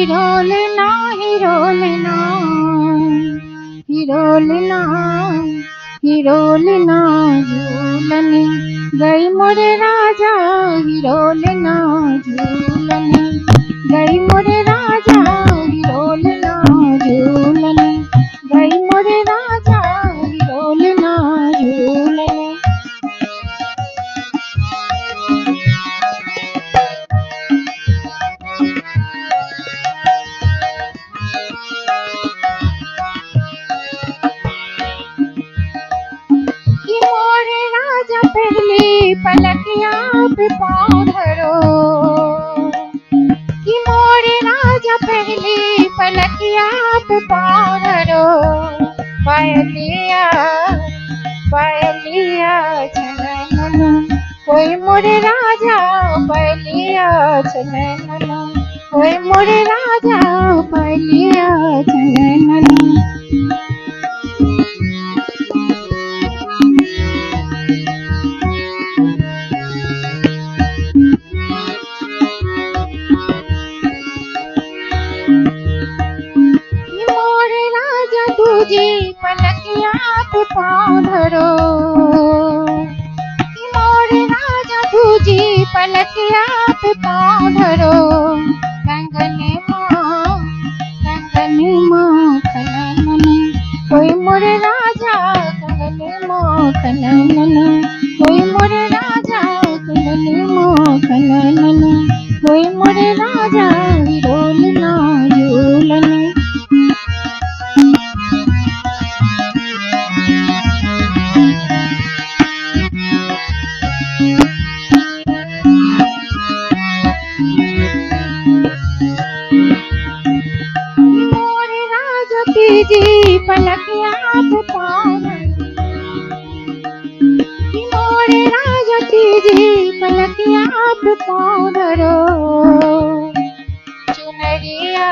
हिरोलना हिरोलना हिरोलना हिरोलना झूलने गई मोरे राजा हिरोलना झूलने गई मोरे राजा हिरोलना झूलने गई मोरे राजा हिरोलना झूलने। कि मोरे राजा पहली पलकिया पे पाँव धरो कि मोरे राजा पहली पलकिया पे पाँव धरो पायलिया पायलिया चलन कोई मोरे राजा पायलिया चलन कोई मोरे राजा पायलिया चलन। मोरे राजा दूजी पलकिया पे पाँव धरो कि मोरे राजा दूजी पलकिया पे पाँव धरो कंगने माँ खनन कोई मोरे राजा कंगने माँ खनन कोई मोरे राजा कंगने माँ खनन कोई मोरे राजा हिरोलना झूलने। मोरे राजा तीजी पलकिया पे पाँव कि मोरे राजा तीजी पलकिया पे पाँव धरो चुनरिया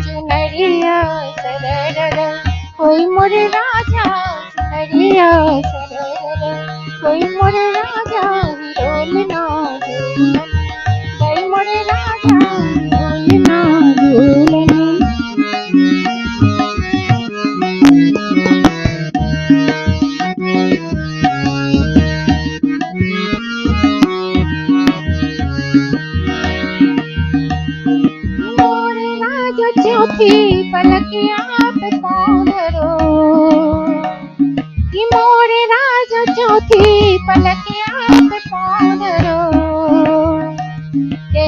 चुनरिया सरर कोई मोरे राजा चुनरिया सरर कोई मोरे राजा हिरोलना झूलने कोई मोरे राजा हिरोलना झूलने। मोरे राजा चौथी पलकिया पे पाँव धरो कि मोरे राजा चौथी पलकिया पे पाँव धरो के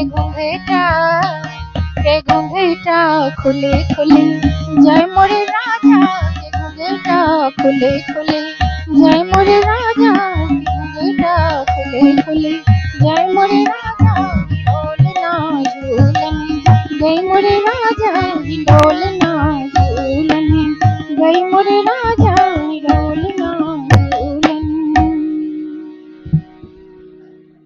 घूंघटा खुले खुले जय मोरे राजा के घूंघटा खुले खुले जय मोरे राजा के घूंघटा खुले खुले जय मोरे राजा हिरोलना झूलने गई मोरे राजा हिरोलना